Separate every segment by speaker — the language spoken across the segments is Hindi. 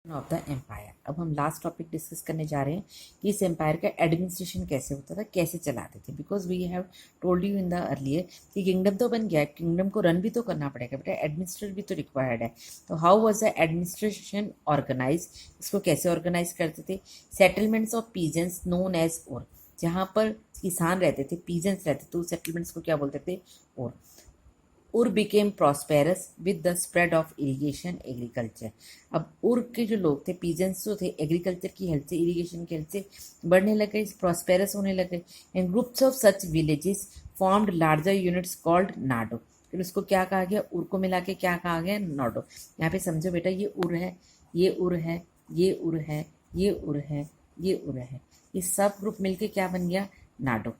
Speaker 1: Of the empire. अब हम लास्ट टॉपिक डिस्कस करने जा रहे हैं कि इस एम्पायर का एडमिनिस्ट्रेशन कैसे होता था, कैसे चलाते थे। Because we have told you in the earlier कि किंगडम तो बन गया, किंगडम को रन भी तो करना पड़ेगा बेटा, एडमिनिस्ट्रेटर भी तो रिक्वायर्ड है। तो how was the administration organise, इसको कैसे ऑर्गेनाइज करते थे। Settlements of peasants known as ur, जहाँ पर किसान रहते थे, पीजेंट्स रहते थे, तो सेटलमेंट्स को क्या बोलते थे, और। उर became prosperous with the spread of irrigation agriculture. अब उर के जो लोग थे, पीजेंट्स जो थे, एग्रीकल्चर की हेल्प से, इरिगेशन की हेल्प से बढ़ने लग गए, प्रॉस्पेरस होने लग गए। And groups of such villages formed larger units called nadu. फिर उसको क्या कहा गया, उर को मिला के क्या कहा गया, नाडो। यहाँ पे समझो बेटा, ये उर है, ये उर है, ये उर है, ये उर है, ये उर है, ये सब ग्रुप मिलके क्या बन गया, नाडो।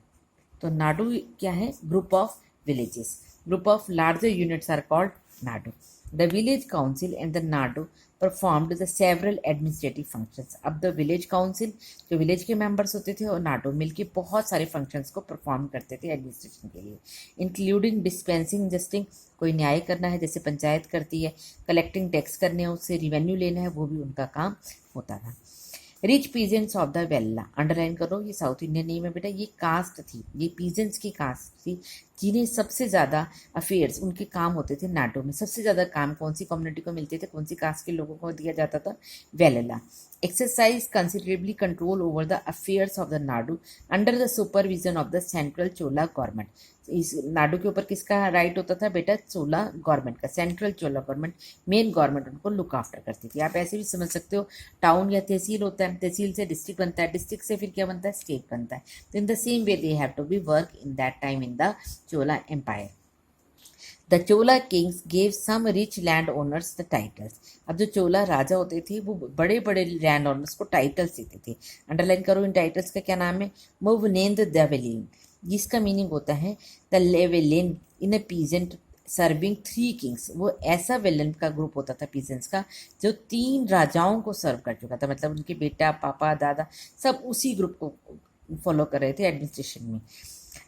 Speaker 1: तो नाडू क्या है, group of villages. Group of larger units are called NADU. The village council and the NADU performed the several administrative functions. अब the village council जो village के members होते थे और NADU मिलके बहुत सारे functions को perform करते थे administration के लिए, including dispensing justing, कोई न्याय करना है जैसे पंचायत करती है, collecting tax करने हैं, उससे revenue लेना है, वो भी उनका काम होता था। Rich peasants of the Vellala, underline करो, ये साउथ इंडियन नेम है बेटा, ये कास्ट थी, ये पीजेंट्स की कास्ट थी जिन्हें सबसे ज़्यादा अफेयर्स उनके काम होते थे नाडो में। सबसे ज़्यादा काम कौन सी कम्युनिटी को मिलते थे, कौन सी कास्ट के लोगों को दिया जाता था, Vellala. Exercise considerably control over the affairs of the nadu under the supervision of the central Chola government. इस नाडू के ऊपर किसका राइट होता था बेटा, चोला गवर्नमेंट का, central Chola government, main government उनको लुक आफ्टर करती थी। आप ऐसे भी समझ सकते हो, टाउन या तहसील होता है, तहसील से डिस्ट्रिक्ट बनता है, डिस्ट्रिक्ट से फिर क्या बनता है, स्टेट बनता है। तो in the same way they have to be work in that time in the Chola empire. The Chola kings gave some rich land owners the titles. अब जो चोला राजा होते थे वो बड़े बड़े लैंड ओनर्स को टाइटल्स देते थे। अंडरलाइन करो, इन टाइटल्स का क्या नाम है, मुवनेंद देवेलिन, जिसका मीनिंग होता है द लेवेलिन in a peasant serving 3 kings. वो ऐसा विलन का ग्रुप होता था पीजेंट्स का जो 3 राजाओं को सर्व कर चुका था, मतलब उनके बेटा, पापा, दादा सब उसी ग्रुप को फॉलो कर रहे थे एडमिनिस्ट्रेशन में।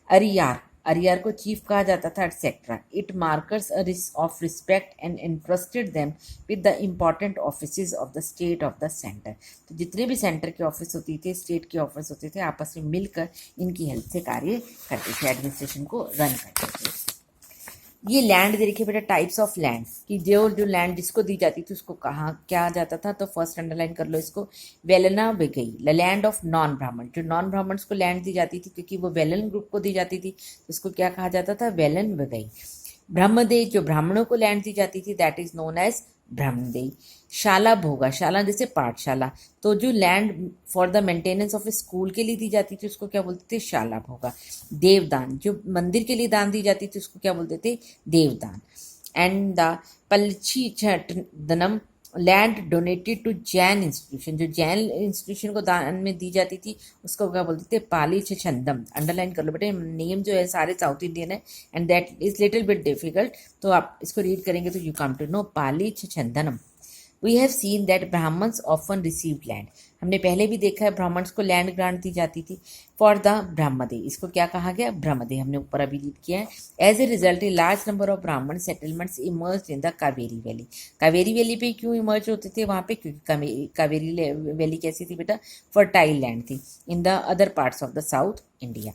Speaker 1: अरियार, अरियार को चीफ कहा जाता था, etcetera. It markers a of respect and interested them with the important office of the state of the centre. तो जितने भी सेंटर के ऑफिस होती थे, स्टेट के ऑफिस होते थे, आपस में मिलकर इनकी हेल्प से कार्य करते थे, एडमिनिस्ट्रेशन को रन करते थे। ये लैंड दे रखिए बेटा, टाइप्स ऑफ लैंड कि जो जो लैंड जिसको दी जाती थी उसको कहाँ क्या जाता था। तो फर्स्ट अंडरलाइन कर लो इसको, वेलना विगई, द लैंड ऑफ नॉन ब्राह्मण। जो नॉन ब्राह्मण्स को लैंड दी जाती थी क्योंकि वो वेलन ग्रुप को दी जाती थी, तो उसको क्या कहा जाता था, वेलन विगई। ब्रह्मदेव, जो ब्राह्मणों को लैंड दी जाती थी, that is known as brahmadeya. Shalabhoga, शाला जैसे पाठशाला, तो जो land for the maintenance of a school के लिए दी जाती थी उसको क्या बोलते थे, शाला भोगा। देवदान, जो मंदिर के लिए दान दी जाती थी उसको क्या बोलते थे, devadana. And the pallichchhandam, land donated to Jain institution, जो जैन इंस्टीट्यूशन को दान में दी जाती थी उसको क्या बोलते थे, पाली छंदम। अंडरलाइन कर लो बेटे, नेम जो है सारे साउथ इंडियन है and that is little bit difficult, तो आप इसको रीड करेंगे तो you come to know pallichchhandam. We have seen that Brahmins often receive land, हमने पहले भी देखा है ब्राह्मण्स को लैंड ग्रांट दी जाती थी फॉर द ब्रह्मदे, इसको क्या कहा गया, ब्रह्मदे, हमने ऊपर अभी रीड किया है। As a result a large number of Brahmin settlements emerge in the Kaveri valley. Kaveri valley पे क्यों इमर्ज होते थे वहाँ पे, क्योंकि कावेरी वैली कैसी थी बेटा, फर्टाइल लैंड थी in the other parts of the south India.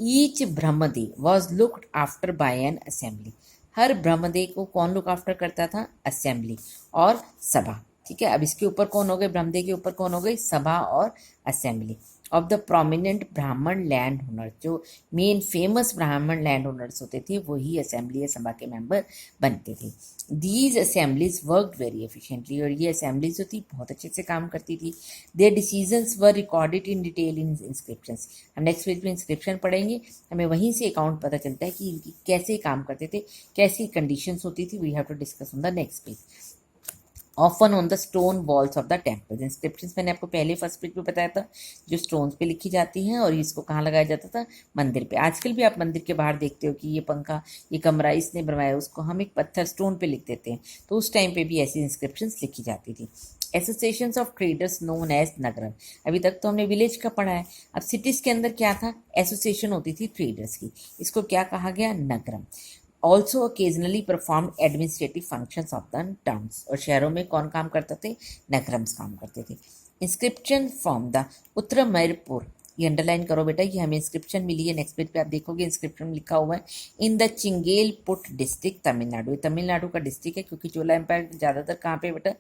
Speaker 1: Each brahmadeya was looked after by an assembly, हर ब्रह्मदेव को कौन लुक आफ्टर करता था, असेंबली और सभा। ठीक है, अब इसके ऊपर कौन हो गए, ब्रह्मदेव के ऊपर कौन हो गई, सभा और असेंबली ऑफ द प्रोमिनेंट ब्राह्मण लैंड ओनर। जो मेन फेमस ब्राह्मण लैंड ओनर्स होते थे वही असेंबली या सभा के मेंबर बनते थे। These assemblies worked very efficiently, और ये असेंबलीज जो थी बहुत अच्छे से काम करती थी। Their decisions were recorded in detail in inscriptions. हम नेक्स्ट पेज में इंस्क्रिप्शन पढ़ेंगे, हमें वहीं से अकाउंट पता चलता है कि इनकी कैसे काम करते थे, कैसी कंडीशंस होती थी। We have to discuss on the next page. Often on the stone walls of the temple, inscriptions मैंने आपको पहले फर्स्ट पेज पे बताया था, जो स्टोन्स पे लिखी जाती हैं, और इसको कहाँ लगाया जाता था, मंदिर पे। आजकल भी आप मंदिर के बाहर देखते हो कि ये पंखा, ये कमरा इसने बनवाया, उसको हम एक पत्थर स्टोन पे लिख देते हैं, तो उस टाइम पे भी ऐसी इंस्क्रिप्शंस लिखी जाती थी। Associations of traders known as nagaram, अभी तक तो हमने विलेज का पढ़ा है, अब सिटीज के अंदर क्या था, एसोसिएशन होती थी ट्रेडर्स की, इसको क्या कहा गया, nagaram. Also occasionally perform administrative functions of the towns, और शहरों में कौन काम करते थे? नगरम्स काम करते थे। इंस्क्रिप्शन फ्रॉम द उत्तरमैरपुर, ये अंडरलाइन करो बेटा, ये हमें इंस्क्रिप्शन मिली है। नेक्स्ट पेज पे आप देखोगे इंस्क्रिप्शन लिखा हुआ है इन द चिंगेलपुट डिस्ट्रिक्ट तमिलनाडु। ये तमिलनाडु का डिस्ट्रिक्ट है, क्योंकि चोला एम्पायर ज़्यादातर कहाँ पे बेटा?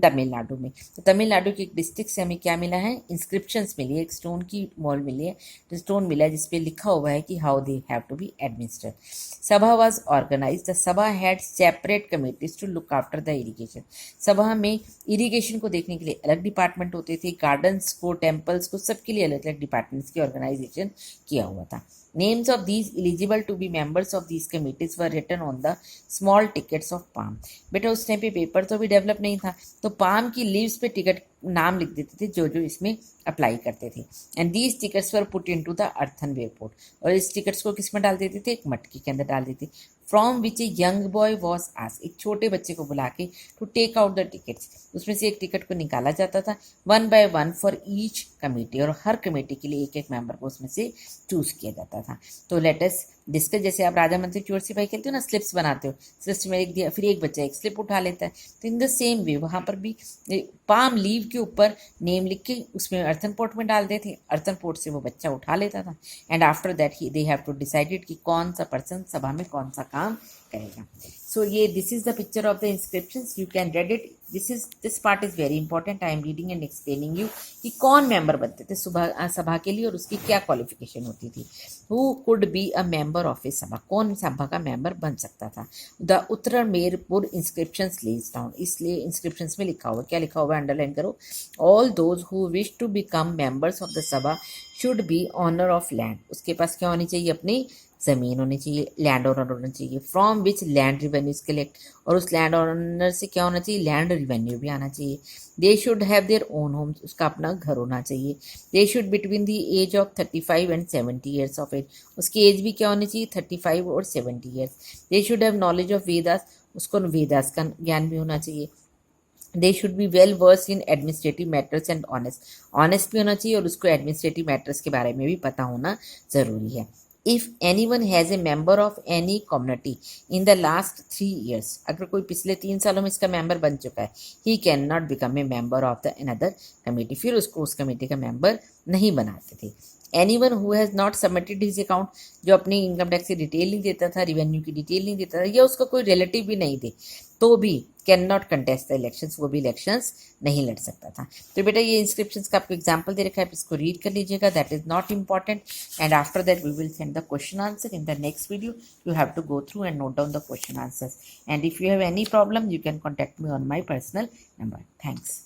Speaker 1: तमिलनाडु में। तो तमिलनाडु के एक डिस्ट्रिक्ट से हमें क्या मिला है? इंस्क्रिप्शंस मिली है, एक स्टोन की मॉल मिली है, स्टोन मिला है जिसपे लिखा हुआ है कि how they have to be administered. Sabha was organise, the sabha had separate committees to look after the irrigation. सभा में इरीगेशन को देखने के लिए अलग डिपार्टमेंट होते थे, गार्डन्स को, टेम्पल्स को, सबके लिए अलग अलग डिपार्टमेंट्स की ऑर्गेनाइजेशन किया हुआ था। Names of these eligible to be members of these committees were written on the small tickets of palm। बेटा उस टाइम पे पेपर तो भी डेवलप नहीं था, तो पाम की लीव्स पे टिकट नाम लिख देते थे जो जो इसमें अप्लाई करते थे। And these tickets were put into the earthenware pot, और इस टिकट्स को किस में डाल देते थे? एक मटकी के अंदर डाल देते। From which a young boy was asked, एक छोटे बच्चे को बुला के to take out the tickets, उसमें से एक टिकट को निकाला जाता था, 1 by 1 फॉर ईच कमेटी, और हर कमेटी के लिए एक एक मेंबर को उसमें से चूज किया जाता था। तो लेट अस डिस्कस, जैसे आप राजा मंत्री चोर सिपाही खेलते हो ना, स्लिप्स बनाते हो, स्लिप्स में लिख दिया, फिर एक बच्चा एक स्लिप उठा लेता है, तो इन द सेम वे वहाँ पर भी पाम लीव के ऊपर नेम लिख के उसमें अर्थन पोट में डाल देते, अर्थन पोट से वो बच्चा उठा लेता था। And after that they have to decided कि कौन सा पर्सन सभा में कौन सा काम करेगा। सो ये this is the picture of the inscriptions, you can read it. This part is very important, I am reading and explaining you कि कौन मेंबर बनते थे सभा के लिए और उसकी क्या क्वालिफिकेशन होती थी। Who could be a member of a sabha, कौन सभा का मेंबर बन सकता था। The Uttaramerur inscriptions lays down, इसलिए इंस्क्रिप्शंस में लिखा हुआ, क्या लिखा हुआ है अंडरलाइन करो, all those who wish to become members of the sabha should be owner of land, उसके पास क्या होनी चाहिए? अपनी ज़मीन होनी चाहिए, लैंड ओनर होना चाहिए। From which land revenues collect, और उस लैंड ओनर से क्या होना चाहिए? लैंड रिवेन्यू भी आना चाहिए। They should have their own homes, उसका अपना घर होना चाहिए। They should between the age of 35 and 70 years of age, उसकी एज भी क्या होनी चाहिए? 35 और 70 years. They should have knowledge of Vedas, उसको वेदास का ज्ञान भी होना चाहिए। They should be well versed in administrative matters and honest भी होना चाहिए, और उसको एडमिनिस्ट्रेटिव मैटर्स के बारे में भी पता होना ज़रूरी है। If anyone has a member of any community in the last 3 years, अगर कोई पिछले 3 सालों में इसका मेंबर बन चुका है, he cannot become a member of the another committee, फिर उसको उस कमेटी का मेंबर नहीं बनाते थे। Anyone who has not submitted his account, जो अपनी इनकम टैक्स की डिटेल नहीं देता था, रिवेन्यू की डिटेल नहीं देता था, या उसका कोई रिलेटिव भी नहीं दे, तो भी can not contest the elections, वो भी इलेक्शंस नहीं लड़ सकता था। तो बेटा ये इंस्क्रिप्शंस का आपको एग्जाम्पल दे रखा है, इसको रीड कर लीजिएगा, that is not important. And after that we will send the question answer in the next video, you have to go through and note down the question answers, and if you have any problem you can contact me on my personal number. Thanks.